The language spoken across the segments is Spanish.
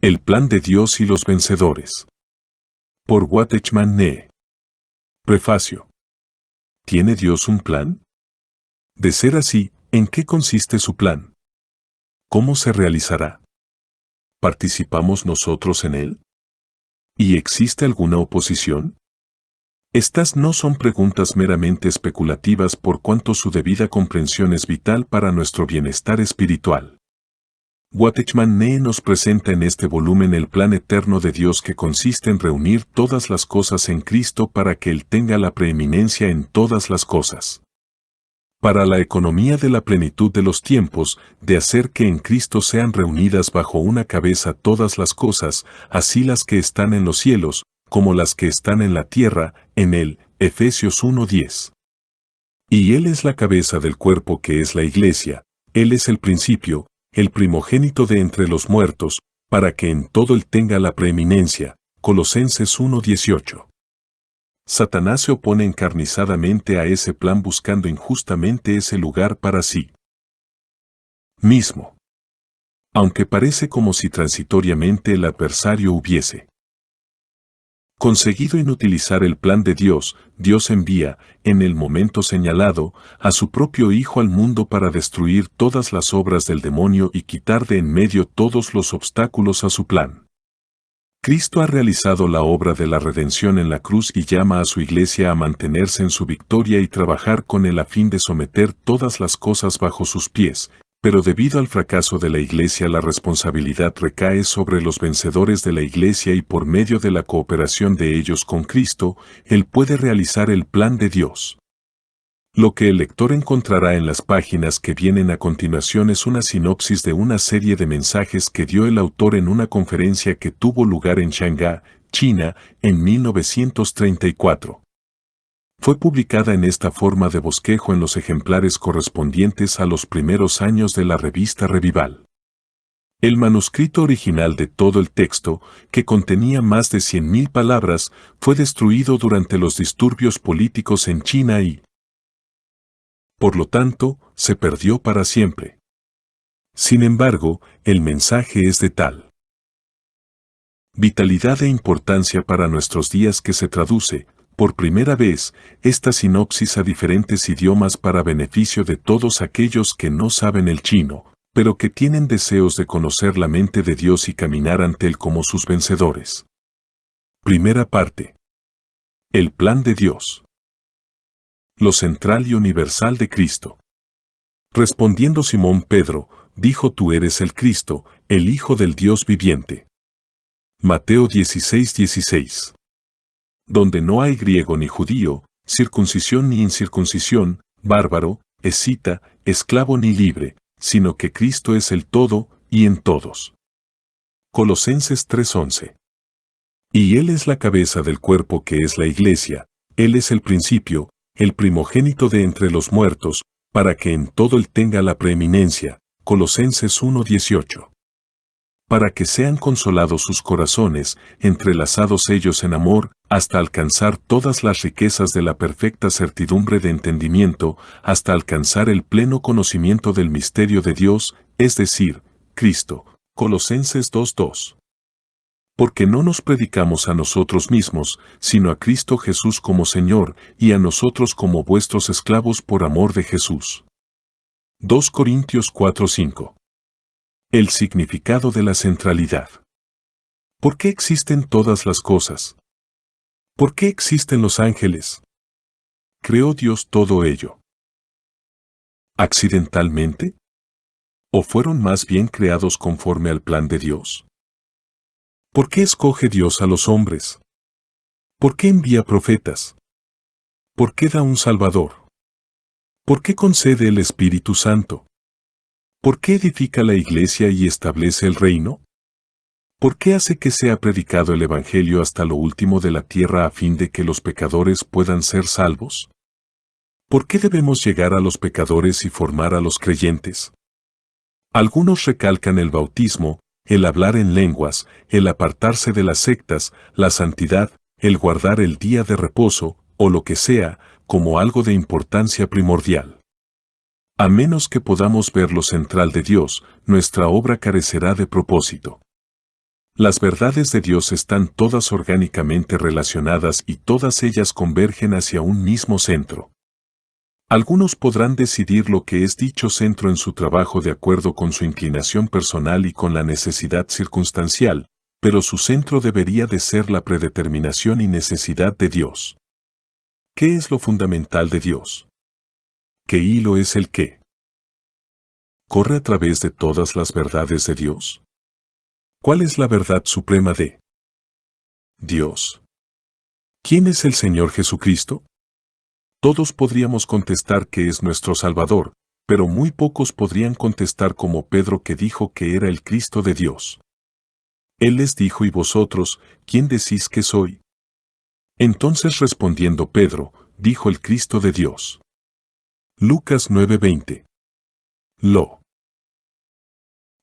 El plan de Dios y los vencedores. Por Watchman Nee. Prefacio. ¿Tiene Dios un plan? De ser así, ¿en qué consiste su plan? ¿Cómo se realizará? ¿Participamos nosotros en él? ¿Y existe alguna oposición? Estas no son preguntas meramente especulativas por cuanto su debida comprensión es vital para nuestro bienestar espiritual. Watchman Nee nos presenta en este volumen el plan eterno de Dios que consiste en reunir todas las cosas en Cristo para que Él tenga la preeminencia en todas las cosas. Para la economía de la plenitud de los tiempos, de hacer que en Cristo sean reunidas bajo una cabeza todas las cosas, así las que están en los cielos, como las que están en la tierra, en él, Efesios 1:10. Y Él es la cabeza del cuerpo que es la Iglesia, Él es el principio, el primogénito de entre los muertos, para que en todo Él tenga la preeminencia. Colosenses 1:18. Satanás se opone encarnizadamente a ese plan buscando injustamente ese lugar para sí mismo. Aunque parece como si transitoriamente el adversario hubiese conseguido inutilizar el plan de Dios, Dios envía, en el momento señalado, a su propio Hijo al mundo para destruir todas las obras del demonio y quitar de en medio todos los obstáculos a su plan. Cristo ha realizado la obra de la redención en la cruz y llama a su Iglesia a mantenerse en su victoria y trabajar con él a fin de someter todas las cosas bajo sus pies, pero debido al fracaso de la Iglesia la responsabilidad recae sobre los vencedores de la Iglesia y por medio de la cooperación de ellos con Cristo, Él puede realizar el plan de Dios. Lo que el lector encontrará en las páginas que vienen a continuación es una sinopsis de una serie de mensajes que dio el autor en una conferencia que tuvo lugar en Shanghái, China, en 1934. Fue publicada en esta forma de bosquejo en los ejemplares correspondientes a los primeros años de la revista Revival. El manuscrito original de todo el texto, que contenía más de 100.000 palabras, fue destruido durante los disturbios políticos en China y, por lo tanto, se perdió para siempre. Sin embargo, el mensaje es de tal vitalidad e importancia para nuestros días que se traduce, por primera vez, esta sinopsis a diferentes idiomas para beneficio de todos aquellos que no saben el chino, pero que tienen deseos de conocer la mente de Dios y caminar ante Él como sus vencedores. Primera parte. El plan de Dios. Lo central y universal de Cristo. Respondiendo Simón Pedro, dijo: Tú eres el Cristo, el Hijo del Dios viviente. Mateo 16:16. Donde no hay griego ni judío, circuncisión ni incircuncisión, bárbaro, escita, esclavo ni libre, sino que Cristo es el todo, y en todos. Colosenses 3:11. Y Él es la cabeza del cuerpo que es la Iglesia, Él es el principio, el primogénito de entre los muertos, para que en todo Él tenga la preeminencia. Colosenses 1:18. Para que sean consolados sus corazones, entrelazados ellos en amor, hasta alcanzar todas las riquezas de la perfecta certidumbre de entendimiento, hasta alcanzar el pleno conocimiento del misterio de Dios, es decir, Cristo. Colosenses 2:2. Porque no nos predicamos a nosotros mismos, sino a Cristo Jesús como Señor, y a nosotros como vuestros esclavos por amor de Jesús. 2 Corintios 4:5. El significado de la centralidad. ¿Por qué existen todas las cosas? ¿Por qué existen los ángeles? ¿Creó Dios todo ello accidentalmente? ¿O fueron más bien creados conforme al plan de Dios? ¿Por qué escoge Dios a los hombres? ¿Por qué envía profetas? ¿Por qué da un Salvador? ¿Por qué concede el Espíritu Santo? ¿Por qué edifica la Iglesia y establece el reino? ¿Por qué hace que sea predicado el Evangelio hasta lo último de la tierra a fin de que los pecadores puedan ser salvos? ¿Por qué debemos llegar a los pecadores y formar a los creyentes? Algunos recalcan el bautismo, el hablar en lenguas, el apartarse de las sectas, la santidad, el guardar el día de reposo, o lo que sea, como algo de importancia primordial. A menos que podamos ver lo central de Dios, nuestra obra carecerá de propósito. Las verdades de Dios están todas orgánicamente relacionadas y todas ellas convergen hacia un mismo centro. Algunos podrán decidir lo que es dicho centro en su trabajo de acuerdo con su inclinación personal y con la necesidad circunstancial, pero su centro debería de ser la predeterminación y necesidad de Dios. ¿Qué es lo fundamental de Dios? ¿Qué hilo es el que corre a través de todas las verdades de Dios? ¿Cuál es la verdad suprema de Dios? ¿Quién es el Señor Jesucristo? Todos podríamos contestar que es nuestro Salvador, pero muy pocos podrían contestar como Pedro, que dijo que era el Cristo de Dios. Él les dijo: ¿y vosotros, quién decís que soy? Entonces, respondiendo Pedro, dijo: el Cristo de Dios. Lucas 9:20. Lo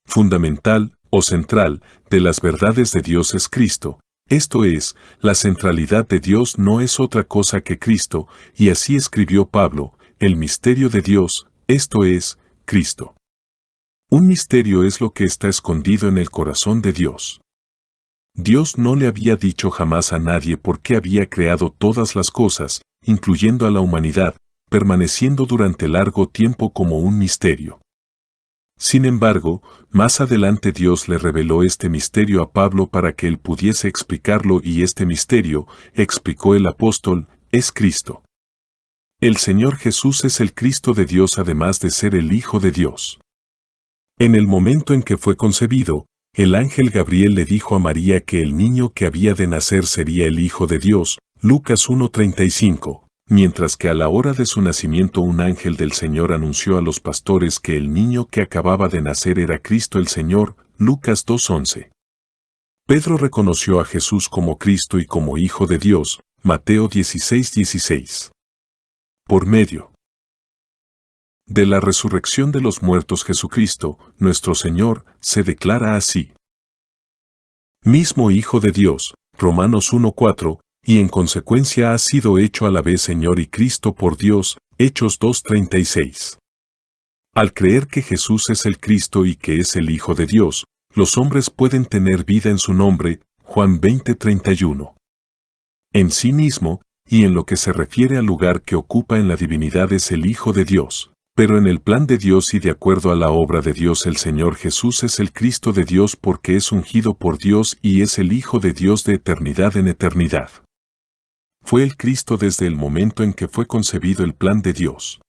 fundamental, o central, de las verdades de Dios es Cristo. Esto es, la centralidad de Dios no es otra cosa que Cristo, y así escribió Pablo: el misterio de Dios, esto es, Cristo. Un misterio es lo que está escondido en el corazón de Dios. Dios no le había dicho jamás a nadie por qué había creado todas las cosas, incluyendo a la humanidad, permaneciendo durante largo tiempo como un misterio. Sin embargo, más adelante Dios le reveló este misterio a Pablo para que él pudiese explicarlo, y este misterio, explicó el apóstol, es Cristo. El Señor Jesús es el Cristo de Dios, además de ser el Hijo de Dios. En el momento en que fue concebido, el ángel Gabriel le dijo a María que el niño que había de nacer sería el Hijo de Dios, Lucas 1:35, mientras que a la hora de su nacimiento un ángel del Señor anunció a los pastores que el niño que acababa de nacer era Cristo el Señor, Lucas 2:11. Pedro reconoció a Jesús como Cristo y como Hijo de Dios, Mateo 16:16. Por medio de la resurrección de los muertos, Jesucristo, nuestro Señor, se declara así mismo Hijo de Dios, Romanos 1:4, y en consecuencia ha sido hecho a la vez Señor y Cristo por Dios, Hechos 2:36. Al creer que Jesús es el Cristo y que es el Hijo de Dios, los hombres pueden tener vida en su nombre, Juan 20:31. En sí mismo, y en lo que se refiere al lugar que ocupa en la divinidad, es el Hijo de Dios. Pero en el plan de Dios y de acuerdo a la obra de Dios, el Señor Jesús es el Cristo de Dios porque es ungido por Dios y es el Hijo de Dios de eternidad en eternidad. Fue el Cristo desde el momento en que fue concebido el plan de Dios.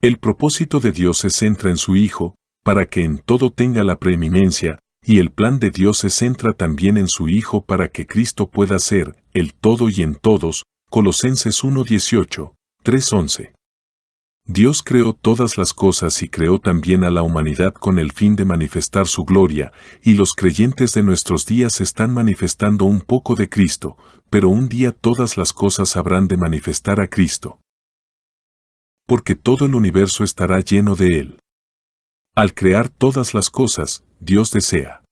El propósito de Dios se centra en su Hijo, para que en todo tenga la preeminencia, y el plan de Dios se centra también en su Hijo para que Cristo pueda ser el todo y en todos, Colosenses 1:18, 3:11. Dios creó todas las cosas y creó también a la humanidad con el fin de manifestar su gloria, y los creyentes de nuestros días están manifestando un poco de Cristo, pero un día todas las cosas habrán de manifestar a Cristo. Porque todo el universo estará lleno de Él. Al crear todas las cosas, Dios desea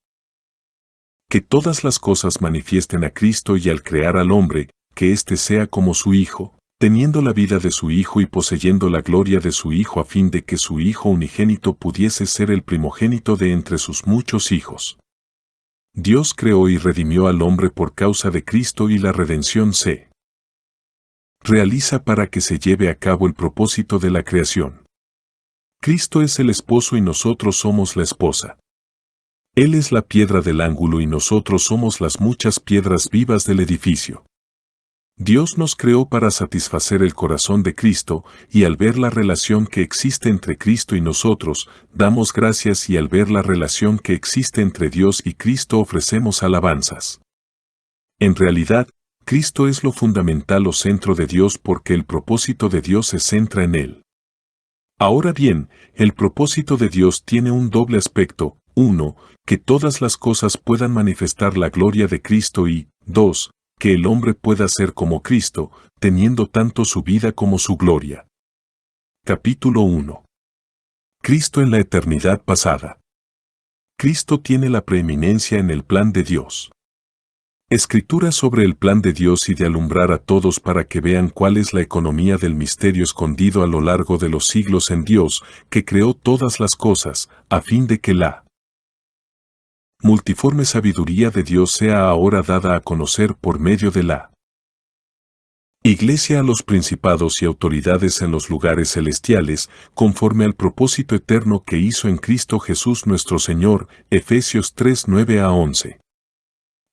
que todas las cosas manifiesten a Cristo, y al crear al hombre, que éste sea como su Hijo, teniendo la vida de su Hijo y poseyendo la gloria de su Hijo, a fin de que su Hijo unigénito pudiese ser el primogénito de entre sus muchos hijos. Dios creó y redimió al hombre por causa de Cristo, y la redención se realiza para que se lleve a cabo el propósito de la creación. Cristo es el esposo y nosotros somos la esposa. Él es la piedra del ángulo y nosotros somos las muchas piedras vivas del edificio. Dios nos creó para satisfacer el corazón de Cristo, y al ver la relación que existe entre Cristo y nosotros, damos gracias, y al ver la relación que existe entre Dios y Cristo ofrecemos alabanzas. En realidad, Cristo es lo fundamental o centro de Dios porque el propósito de Dios se centra en Él. Ahora bien, el propósito de Dios tiene un doble aspecto: 1, que todas las cosas puedan manifestar la gloria de Cristo, y 2, que el hombre pueda ser como Cristo, teniendo tanto su vida como su gloria. Capítulo 1. Cristo en la eternidad pasada. Cristo tiene la preeminencia en el plan de Dios. Escritura sobre el plan de Dios y de alumbrar a todos para que vean cuál es la economía del misterio escondido a lo largo de los siglos en Dios, que creó todas las cosas, a fin de que la multiforme sabiduría de Dios sea ahora dada a conocer por medio de la Iglesia a los principados y autoridades en los lugares celestiales, conforme al propósito eterno que hizo en Cristo Jesús nuestro Señor, Efesios 3, 9-11.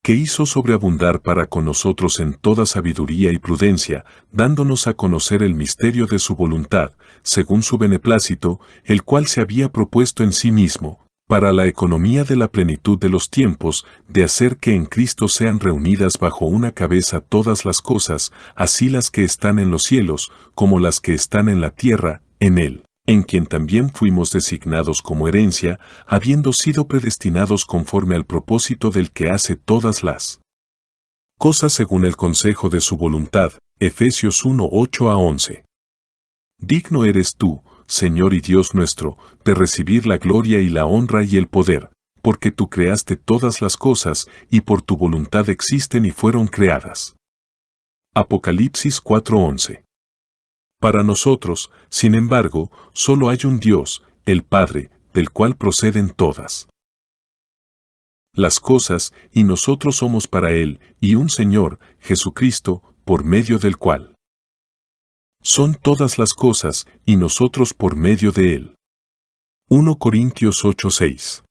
Que hizo sobreabundar para con nosotros en toda sabiduría y prudencia, dándonos a conocer el misterio de su voluntad, según su beneplácito, el cual se había propuesto en sí mismo, para la economía de la plenitud de los tiempos, de hacer que en Cristo sean reunidas bajo una cabeza todas las cosas, así las que están en los cielos, como las que están en la tierra, en Él, en quien también fuimos designados como herencia, habiendo sido predestinados conforme al propósito del que hace todas las cosas según el consejo de su voluntad, Efesios 1, 8-11. Digno eres tú, Señor y Dios nuestro, de recibir la gloria y la honra y el poder, porque tú creaste todas las cosas, y por tu voluntad existen y fueron creadas. Apocalipsis 4:11. Para nosotros, sin embargo, solo hay un Dios, el Padre, del cual proceden todas las cosas, y nosotros somos para Él, y un Señor, Jesucristo, por medio del cual son todas las cosas, y nosotros por medio de Él. 1 Corintios 8:6.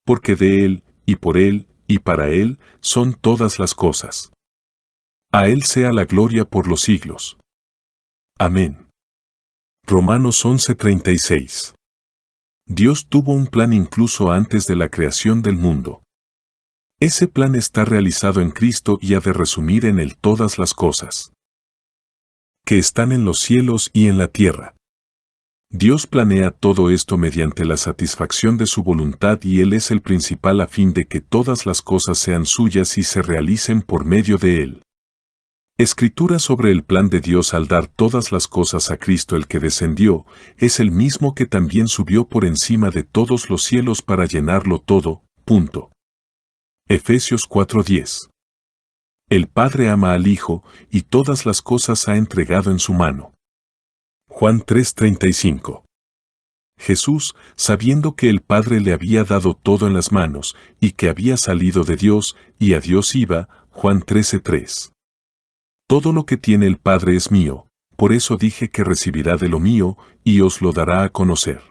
Porque de Él, y para Él, son todas las cosas. A Él sea la gloria por los siglos. Amén. Romanos 11:36. Dios tuvo un plan incluso antes de la creación del mundo. Ese plan está realizado en Cristo y ha de resumir en Él todas las cosas que están en los cielos y en la tierra. Dios planea todo esto mediante la satisfacción de su voluntad y Él es el principal a fin de que todas las cosas sean suyas y se realicen por medio de Él. Escritura sobre el plan de Dios al dar todas las cosas a Cristo el que descendió, es el mismo que también subió por encima de todos los cielos para llenarlo todo. Punto. Efesios 4:10. El Padre ama al Hijo, y todas las cosas ha entregado en su mano. Juan 3:35. Jesús, sabiendo que el Padre le había dado todo en las manos, y que había salido de Dios, y a Dios iba, Juan 13:3. Todo lo que tiene el Padre es mío, por eso dije que recibirá de lo mío, y os lo dará a conocer.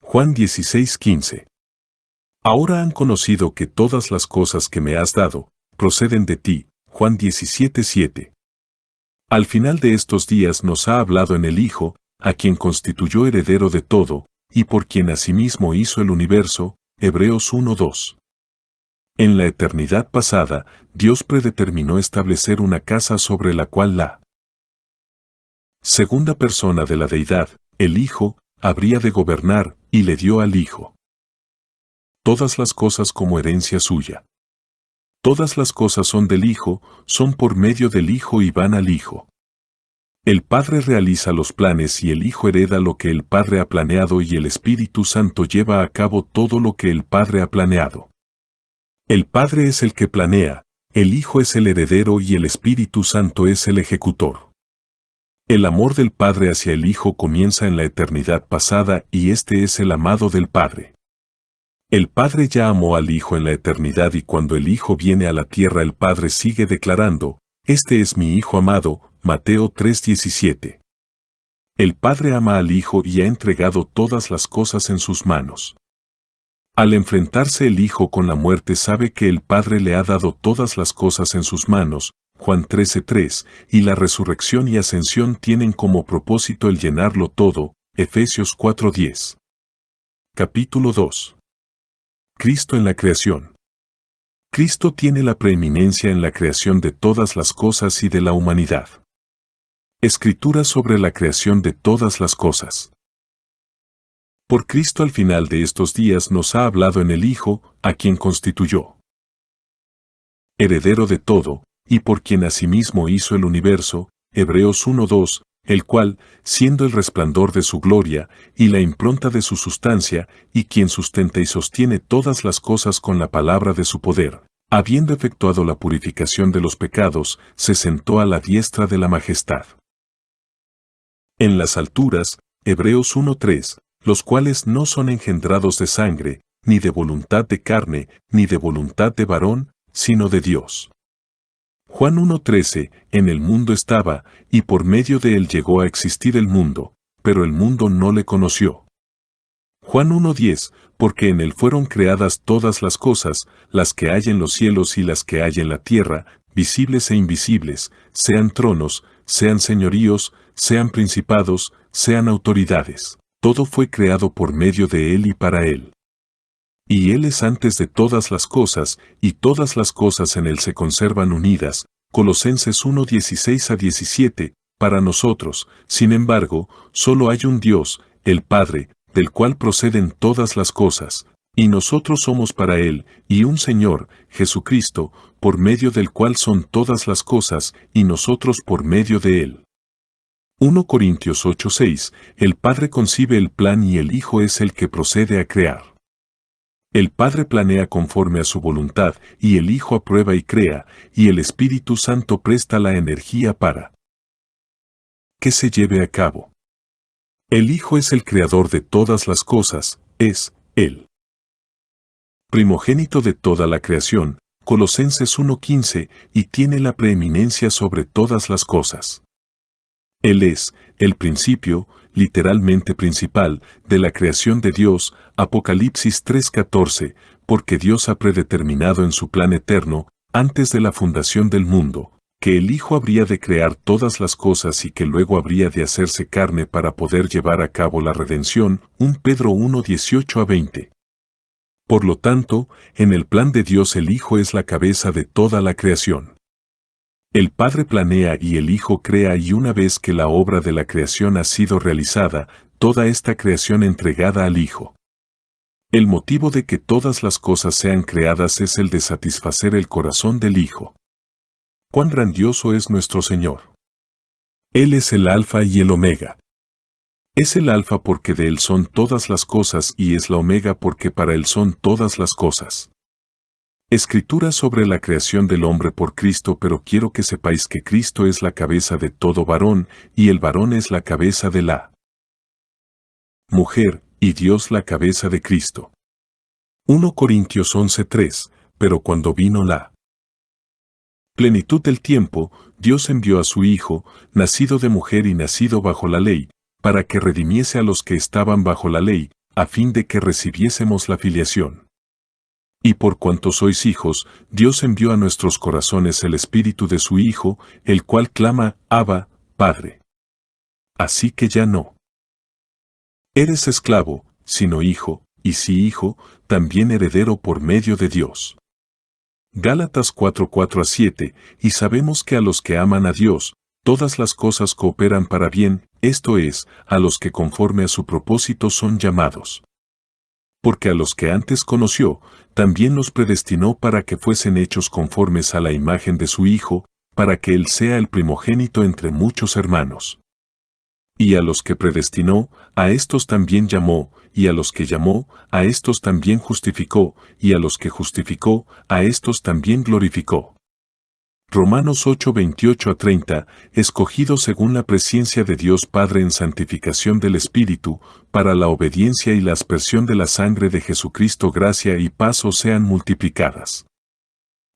Juan 16:15. Ahora han conocido que todas las cosas que me has dado, proceden de ti, Juan 17:7. Al final de estos días nos ha hablado en el Hijo, a quien constituyó heredero de todo, y por quien asimismo hizo el universo, Hebreos 1:2. En la eternidad pasada, Dios predeterminó establecer una casa sobre la cual la segunda persona de la deidad, el Hijo, habría de gobernar, y le dio al Hijo todas las cosas como herencia suya. Todas las cosas son del Hijo, son por medio del Hijo y van al Hijo. El Padre realiza los planes y el Hijo hereda lo que el Padre ha planeado y el Espíritu Santo lleva a cabo todo lo que el Padre ha planeado. El Padre es el que planea, el Hijo es el heredero y el Espíritu Santo es el ejecutor. El amor del Padre hacia el Hijo comienza en la eternidad pasada y este es el amado del Padre. El Padre ya amó al Hijo en la eternidad y cuando el Hijo viene a la tierra el Padre sigue declarando, «Este es mi Hijo amado», Mateo 3:17. El Padre ama al Hijo y ha entregado todas las cosas en sus manos. Al enfrentarse el Hijo con la muerte sabe que el Padre le ha dado todas las cosas en sus manos, Juan 13:3, y la resurrección y ascensión tienen como propósito el llenarlo todo, Efesios 4:10. Capítulo 2. Cristo en la creación. Cristo tiene la preeminencia en la creación de todas las cosas y de la humanidad. Escritura sobre la creación de todas las cosas. Por Cristo al final de estos días nos ha hablado en el Hijo, a quien constituyó heredero de todo, y por quien asimismo hizo el universo, Hebreos 1:2, el cual, siendo el resplandor de su gloria, y la impronta de su sustancia, y quien sustenta y sostiene todas las cosas con la palabra de su poder, habiendo efectuado la purificación de los pecados, se sentó a la diestra de la majestad. En las alturas, Hebreos 1:3, los cuales no son engendrados de sangre, ni de voluntad de carne, ni de voluntad de varón, sino de Dios. Juan 1:13, en el mundo estaba, y por medio de él llegó a existir el mundo, pero el mundo no le conoció. Juan 1:10, porque en él fueron creadas todas las cosas, las que hay en los cielos y las que hay en la tierra, visibles e invisibles, sean tronos, sean señoríos, sean principados, sean autoridades. Todo fue creado por medio de él y para él. Y él es antes de todas las cosas, y todas las cosas en él se conservan unidas. Colosenses 1:16-17, para nosotros, sin embargo, solo hay un Dios, el Padre, del cual proceden todas las cosas, y nosotros somos para él, y un Señor, Jesucristo, por medio del cual son todas las cosas, y nosotros por medio de él. 1 Corintios 8:6, el Padre concibe el plan y el Hijo es el que procede a crear. El Padre planea conforme a su voluntad, y el Hijo aprueba y crea, y el Espíritu Santo presta la energía para que se lleve a cabo. El Hijo es el creador de todas las cosas, es el primogénito de toda la creación, Colosenses 1:15, y tiene la preeminencia sobre todas las cosas. Él es el principio, literalmente principal, de la creación de Dios, Apocalipsis 3:14, porque Dios ha predeterminado en su plan eterno, antes de la fundación del mundo, que el Hijo habría de crear todas las cosas y que luego habría de hacerse carne para poder llevar a cabo la redención, 1 Pedro 1:18-20. Por lo tanto, en el plan de Dios el Hijo es la cabeza de toda la creación. El Padre planea y el Hijo crea y una vez que la obra de la creación ha sido realizada, toda esta creación entregada al Hijo. El motivo de que todas las cosas sean creadas es el de satisfacer el corazón del Hijo. ¡Cuán grandioso es nuestro Señor! Él es el Alfa y el Omega. Es el Alfa porque de él son todas las cosas y es la Omega porque para él son todas las cosas. Escritura sobre la creación del hombre por Cristo, pero quiero que sepáis que Cristo es la cabeza de todo varón, y el varón es la cabeza de la mujer, y Dios la cabeza de Cristo. 1 Corintios 11:3, pero cuando vino la plenitud del tiempo, Dios envió a su Hijo, nacido de mujer y nacido bajo la ley, para que redimiese a los que estaban bajo la ley, a fin de que recibiésemos la filiación. Y por cuanto sois hijos, Dios envió a nuestros corazones el Espíritu de su Hijo, el cual clama, Abba, Padre. Así que ya no eres esclavo, sino hijo, y si hijo, también heredero por medio de Dios. Gálatas 4:4-7, y sabemos que a los que aman a Dios, todas las cosas cooperan para bien, esto es, a los que conforme a su propósito son llamados. Porque a los que antes conoció, también los predestinó para que fuesen hechos conformes a la imagen de su Hijo, para que Él sea el primogénito entre muchos hermanos. Y a los que predestinó, a estos también llamó, y a los que llamó, a estos también justificó, y a los que justificó, a estos también glorificó. Romanos 8:28-30, escogido según la presciencia de Dios Padre en santificación del Espíritu, para la obediencia y la aspersión de la sangre de Jesucristo, gracia y paz os sean multiplicadas.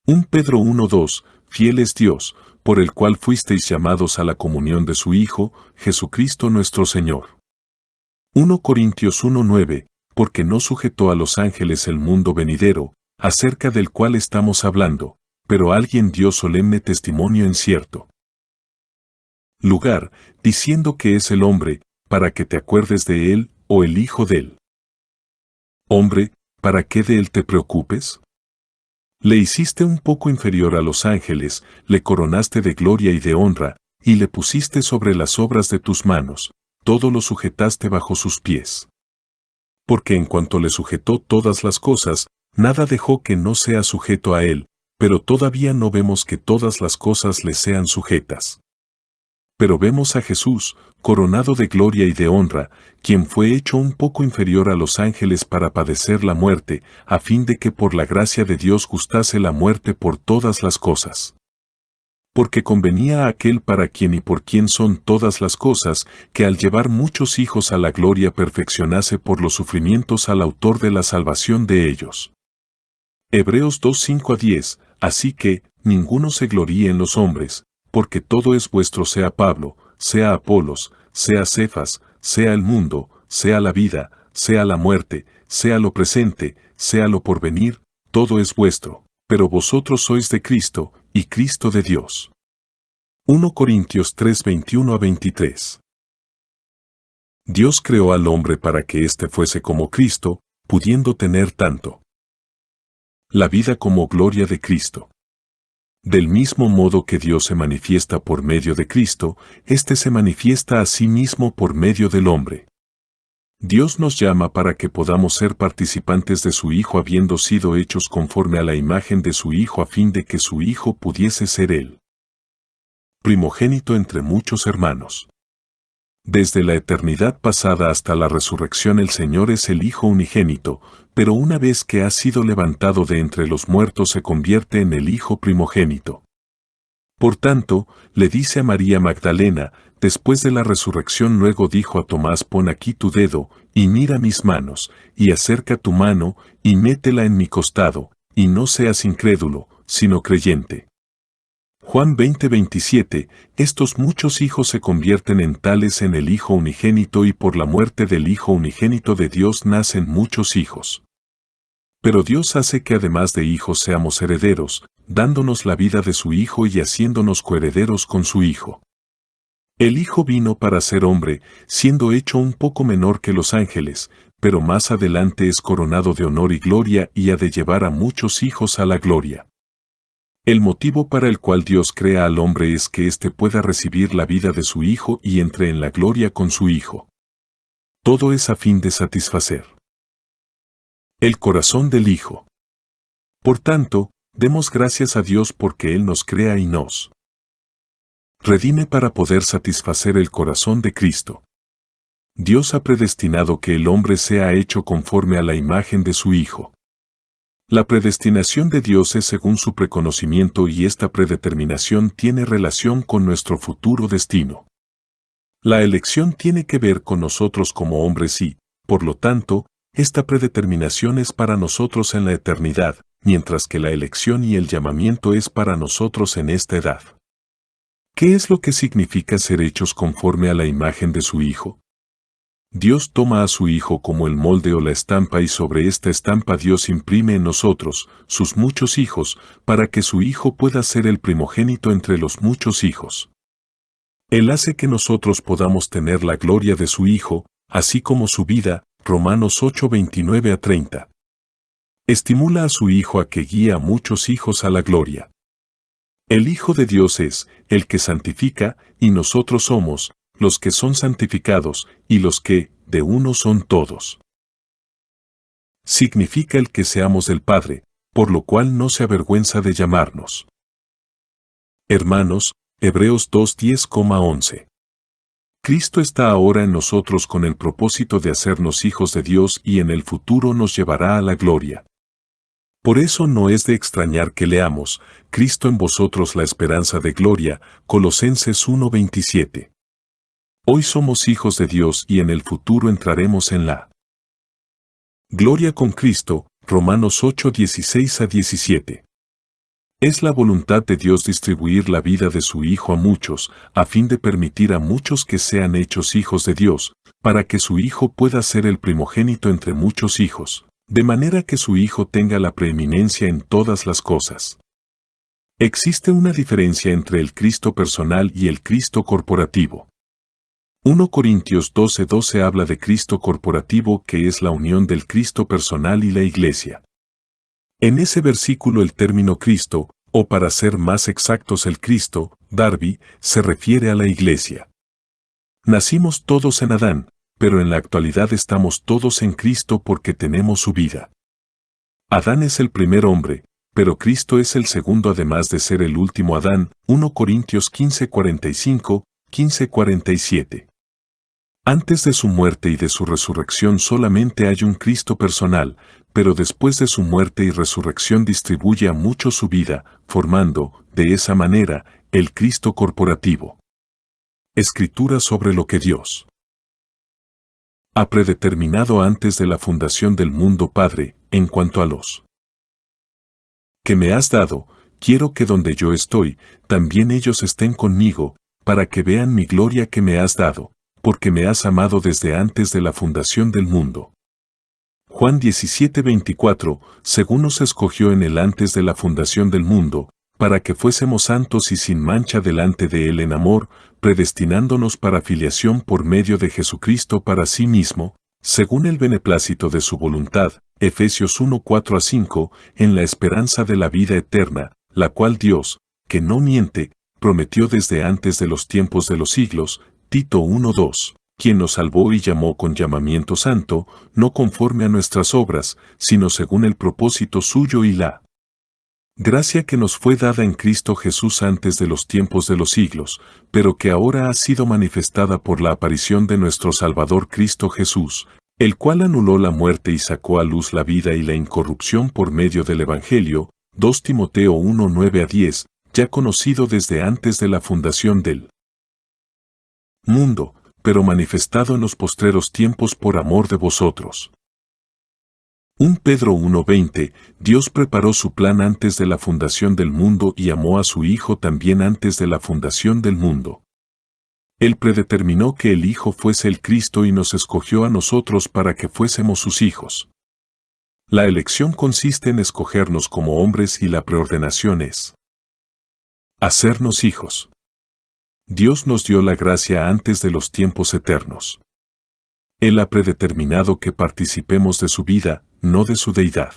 1 Pedro 1:2, fiel es Dios, por el cual fuisteis llamados a la comunión de su Hijo, Jesucristo nuestro Señor. 1 Corintios 1:9, porque no sujetó a los ángeles el mundo venidero, acerca del cual estamos hablando, pero alguien dio solemne testimonio en cierto lugar, diciendo que es el hombre, para que te acuerdes de él, o el hijo de él. Hombre, ¿para qué de él te preocupes? Le hiciste un poco inferior a los ángeles, le coronaste de gloria y de honra, y le pusiste sobre las obras de tus manos, todo lo sujetaste bajo sus pies. Porque en cuanto le sujetó todas las cosas, nada dejó que no sea sujeto a él, pero todavía no vemos que todas las cosas le sean sujetas. Pero vemos a Jesús, coronado de gloria y de honra, quien fue hecho un poco inferior a los ángeles para padecer la muerte, a fin de que por la gracia de Dios gustase la muerte por todas las cosas. Porque convenía a aquel para quien y por quien son todas las cosas, que al llevar muchos hijos a la gloria perfeccionase por los sufrimientos al autor de la salvación de ellos. Hebreos 2:5-10, así que, ninguno se gloríe en los hombres, porque todo es vuestro, sea Pablo, sea Apolos, sea Cefas, sea el mundo, sea la vida, sea la muerte, sea lo presente, sea lo porvenir, todo es vuestro, pero vosotros sois de Cristo, y Cristo de Dios. 1 Corintios 3:21-23. Dios creó al hombre para que éste fuese como Cristo, pudiendo tener tanto la vida como gloria de Cristo. Del mismo modo que Dios se manifiesta por medio de Cristo, éste se manifiesta a sí mismo por medio del hombre. Dios nos llama para que podamos ser participantes de su Hijo habiendo sido hechos conforme a la imagen de su Hijo a fin de que su Hijo pudiese ser Él primogénito entre muchos hermanos. Desde la eternidad pasada hasta la resurrección el Señor es el Hijo unigénito, pero una vez que ha sido levantado de entre los muertos se convierte en el Hijo primogénito. Por tanto, le dice a María Magdalena, después de la resurrección luego dijo a Tomás: pon aquí tu dedo, y mira mis manos, y acerca tu mano, y métela en mi costado, y no seas incrédulo, sino creyente. Juan 20:27, estos muchos hijos se convierten en tales en el Hijo unigénito y por la muerte del Hijo unigénito de Dios nacen muchos hijos. Pero Dios hace que además de hijos seamos herederos, dándonos la vida de su Hijo y haciéndonos coherederos con su Hijo. El Hijo vino para ser hombre, siendo hecho un poco menor que los ángeles, pero más adelante es coronado de honor y gloria y ha de llevar a muchos hijos a la gloria. El motivo para el cual Dios crea al hombre es que éste pueda recibir la vida de su Hijo y entre en la gloria con su Hijo. Todo es a fin de satisfacer el corazón del Hijo. Por tanto, demos gracias a Dios porque Él nos crea y nos redime para poder satisfacer el corazón de Cristo. Dios ha predestinado que el hombre sea hecho conforme a la imagen de su Hijo. La predestinación de Dios es según su preconocimiento y esta predeterminación tiene relación con nuestro futuro destino. La elección tiene que ver con nosotros como hombres y, por lo tanto, esta predeterminación es para nosotros en la eternidad, mientras que la elección y el llamamiento es para nosotros en esta edad. ¿Qué es lo que significa ser hechos conforme a la imagen de su Hijo? Dios toma a su Hijo como el molde o la estampa y sobre esta estampa Dios imprime en nosotros, sus muchos hijos, para que su Hijo pueda ser el primogénito entre los muchos hijos. Él hace que nosotros podamos tener la gloria de su Hijo, así como su vida, Romanos 8:29-30. Estimula a su Hijo a que guíe a muchos hijos a la gloria. El Hijo de Dios es el que santifica, y nosotros somos los que son santificados, y los que, de uno son todos. Significa el que seamos del Padre, por lo cual no se avergüenza de llamarnos hermanos, Hebreos 2:10-11. Cristo está ahora en nosotros con el propósito de hacernos hijos de Dios y en el futuro nos llevará a la gloria. Por eso no es de extrañar que leamos, Cristo en vosotros la esperanza de gloria, Colosenses 1:27. Hoy somos hijos de Dios y en el futuro entraremos en la gloria con Cristo, Romanos 8:16-17. Es la voluntad de Dios distribuir la vida de su Hijo a muchos, a fin de permitir a muchos que sean hechos hijos de Dios, para que su Hijo pueda ser el primogénito entre muchos hijos, de manera que su Hijo tenga la preeminencia en todas las cosas. Existe una diferencia entre el Cristo personal y el Cristo corporativo. 1 Corintios 12:12 habla de Cristo corporativo, que es la unión del Cristo personal y la Iglesia. En ese versículo el término Cristo, o para ser más exactos el Cristo, Darby, se refiere a la Iglesia. Nacimos todos en Adán, pero en la actualidad estamos todos en Cristo porque tenemos su vida. Adán es el primer hombre, pero Cristo es el segundo además de ser el último Adán, 1 Corintios 15:45, 15:47. Antes de su muerte y de su resurrección solamente hay un Cristo personal, pero después de su muerte y resurrección distribuye a muchos su vida, formando, de esa manera, el Cristo corporativo. Escritura sobre lo que Dios ha predeterminado antes de la fundación del mundo. Padre, en cuanto a los que me has dado, quiero que donde yo estoy, también ellos estén conmigo, para que vean mi gloria que me has dado, porque me has amado desde antes de la fundación del mundo. Juan 17:24, según nos escogió en él antes de la fundación del mundo, para que fuésemos santos y sin mancha delante de él en amor, predestinándonos para filiación por medio de Jesucristo para sí mismo, según el beneplácito de su voluntad, Efesios 1:4-5, en la esperanza de la vida eterna, la cual Dios, que no miente, prometió desde antes de los tiempos de los siglos, Tito 1:2, quien nos salvó y llamó con llamamiento santo, no conforme a nuestras obras, sino según el propósito suyo y la gracia que nos fue dada en Cristo Jesús antes de los tiempos de los siglos, pero que ahora ha sido manifestada por la aparición de nuestro Salvador Cristo Jesús, el cual anuló la muerte y sacó a luz la vida y la incorrupción por medio del Evangelio, 2 Timoteo 1:9-10, ya conocido desde antes de la fundación del mundo, pero manifestado en los postreros tiempos por amor de vosotros. 1 Pedro 1:20, Dios preparó su plan antes de la fundación del mundo y amó a su Hijo también antes de la fundación del mundo. Él predeterminó que el Hijo fuese el Cristo y nos escogió a nosotros para que fuésemos sus hijos. La elección consiste en escogernos como hombres y la preordenación es hacernos hijos. Dios nos dio la gracia antes de los tiempos eternos. Él ha predeterminado que participemos de su vida, no de su deidad.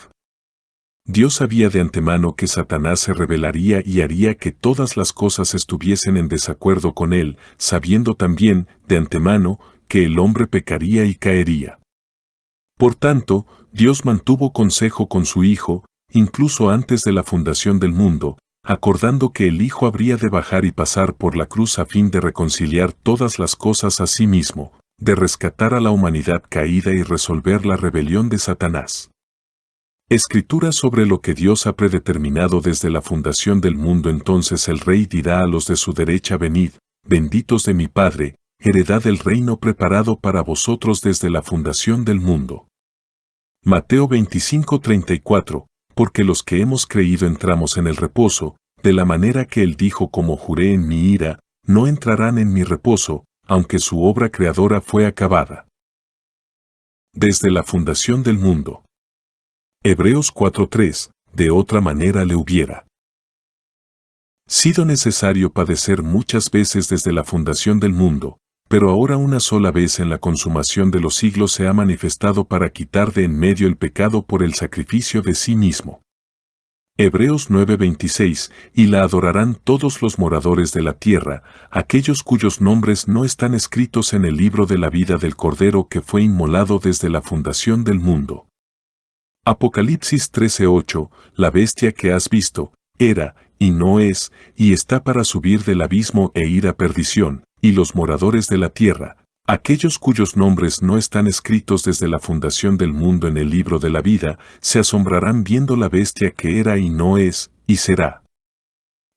Dios sabía de antemano que Satanás se rebelaría y haría que todas las cosas estuviesen en desacuerdo con él, sabiendo también, de antemano, que el hombre pecaría y caería. Por tanto, Dios mantuvo consejo con su Hijo, incluso antes de la fundación del mundo, acordando que el Hijo habría de bajar y pasar por la cruz a fin de reconciliar todas las cosas a sí mismo, de rescatar a la humanidad caída y resolver la rebelión de Satanás. Escritura sobre lo que Dios ha predeterminado desde la fundación del mundo. Entonces el Rey dirá a los de su derecha: venid, benditos de mi Padre, heredad del reino preparado para vosotros desde la fundación del mundo. Mateo 25:34, porque los que hemos creído entramos en el reposo, de la manera que él dijo: como juré en mi ira, no entrarán en mi reposo, aunque su obra creadora fue acabada. Desde la fundación del mundo. Hebreos 4:3, de otra manera le hubiera sido necesario padecer muchas veces desde la fundación del mundo, pero ahora una sola vez en la consumación de los siglos se ha manifestado para quitar de en medio el pecado por el sacrificio de sí mismo. Hebreos 9:26, y la adorarán todos los moradores de la tierra, aquellos cuyos nombres no están escritos en el libro de la vida del Cordero que fue inmolado desde la fundación del mundo. Apocalipsis 13:8, la bestia que has visto, era, y no es, y está para subir del abismo e ir a perdición, y los moradores de la tierra, aquellos cuyos nombres no están escritos desde la fundación del mundo en el libro de la vida, se asombrarán viendo la bestia que era y no es, y será.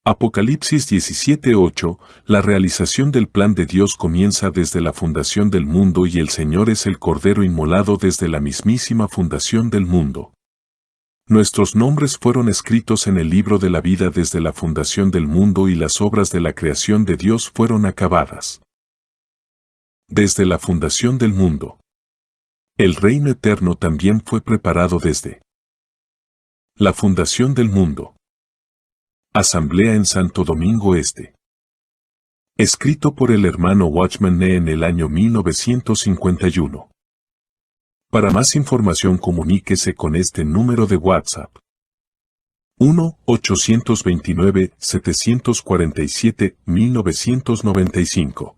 Apocalipsis 17:8, la realización del plan de Dios comienza desde la fundación del mundo y el Señor es el Cordero inmolado desde la mismísima fundación del mundo. Nuestros nombres fueron escritos en el libro de la vida desde la fundación del mundo y las obras de la creación de Dios fueron acabadas. Desde la fundación del mundo. El reino eterno también fue preparado desde la fundación del mundo. Asamblea en Santo Domingo Este. Escrito por el hermano Watchman Nee en el año 1951. Para más información comuníquese con este número de WhatsApp. 1-829-747-1995.